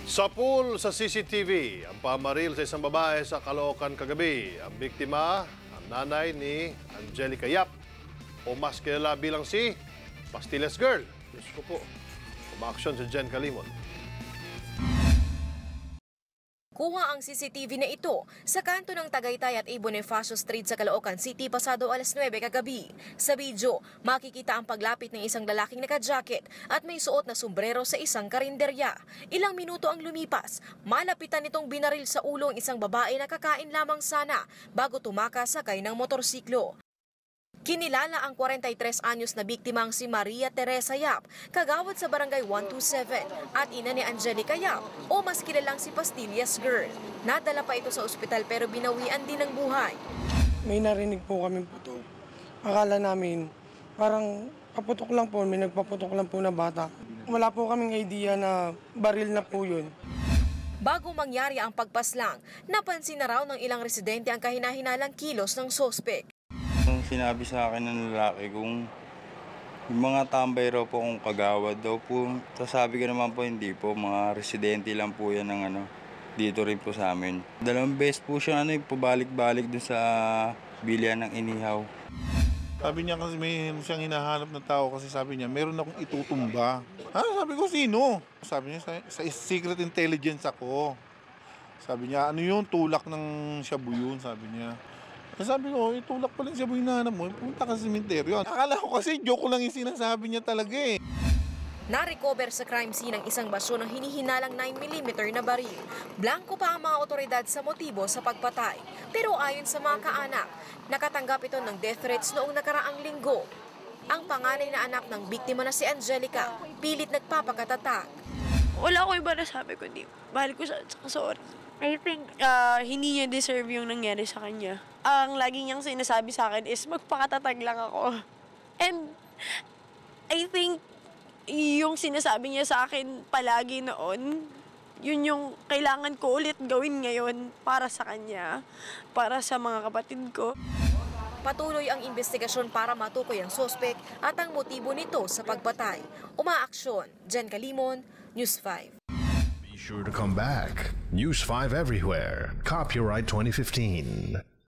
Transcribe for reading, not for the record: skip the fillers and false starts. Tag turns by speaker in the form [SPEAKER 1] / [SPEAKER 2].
[SPEAKER 1] Sa pool sa CCTV, ang pamaril sa isang babae sa Caloocan kagabi. Ang biktima, ang nanay ni Angelica Yap, o mas kilala bilang si Pastillas Girl. Diyos ko po, umaaksyon si Jen Calimon.
[SPEAKER 2] Kuha ang CCTV na ito sa kanto ng Tagaytay at A. Bonifacio Street sa Caloocan City pasado alas 9 kagabi. Sa video, makikita ang paglapit ng isang lalaking naka-jacket at may suot na sombrero sa isang karinderya. Ilang minuto ang lumipas, malapitan nitong binaril sa ulo ang isang babae na kakain lamang sana bago tumakas sakay ng motorsiklo. Kinilala ang 43 anyos na biktimang si Maria Teresa Yap, kagawad sa barangay 127 at ina ni Angelica Yap o mas kilalang si Pastillas Girl. Nadala pa ito sa ospital pero binawian din ng buhay.
[SPEAKER 3] May narinig po kami putok. Akala namin parang paputok lang po, may nagpaputok lang po na bata. Wala po kaming idea na baril na po yun.
[SPEAKER 2] Bago mangyari ang pagpaslang, napansin na raw ng ilang residente ang kahinahinalang kilos ng sospek.
[SPEAKER 4] Sinabi sa akin ng lalaki kung yung mga tambay raw po kung kagawad daw po. Sabi ko naman po hindi po, mga residente lang po yan ng dito rin po sa amin. 2 beses po siya pabalik-balik dun sa bilihan ng inihaw.
[SPEAKER 5] Sabi niya kasi may siyang hinahanap na tao kasi sabi niya meron akong itutumba. Sabi ko sino? Sabi niya sa secret intelligence ako. Sabi niya ano yun, tulak ng shabu yun, sabi niya. Sabi ko, itulak pa lang siya buhay na mo, punta ka sa sementeryo. Akala ko kasi joke lang yung sinasabi niya talaga eh.
[SPEAKER 2] Na-recover sa crime scene ang isang basyo ng hinihinalang 9mm na baril. Blanco pa ang mga otoridad sa motibo sa pagpatay. Pero ayon sa mga kaanak, nakatanggap ito ng death threats noong nakaraang linggo. Ang panganay na anak ng biktima na si Angelica, pilit nagpapakatatag.
[SPEAKER 6] Wala ko iba na sabi ko, di. Bahal ko sa sorry. I think hindi niya deserve yung nangyari sa kanya. Ang lagi niyang sinasabi sa akin is magpakatatag lang ako. And I think yung sinasabi niya sa akin palagi noon, yun yung kailangan ko ulit gawin ngayon para sa kanya, para sa mga kapatid ko.
[SPEAKER 2] Patuloy ang investigasyon para matukoy ang sospek at ang motibo nito sa pagpatay. Umaaksyon, Jen Calimon, News 5.
[SPEAKER 7] Be sure to come back. News 5 everywhere. Copyright 2015.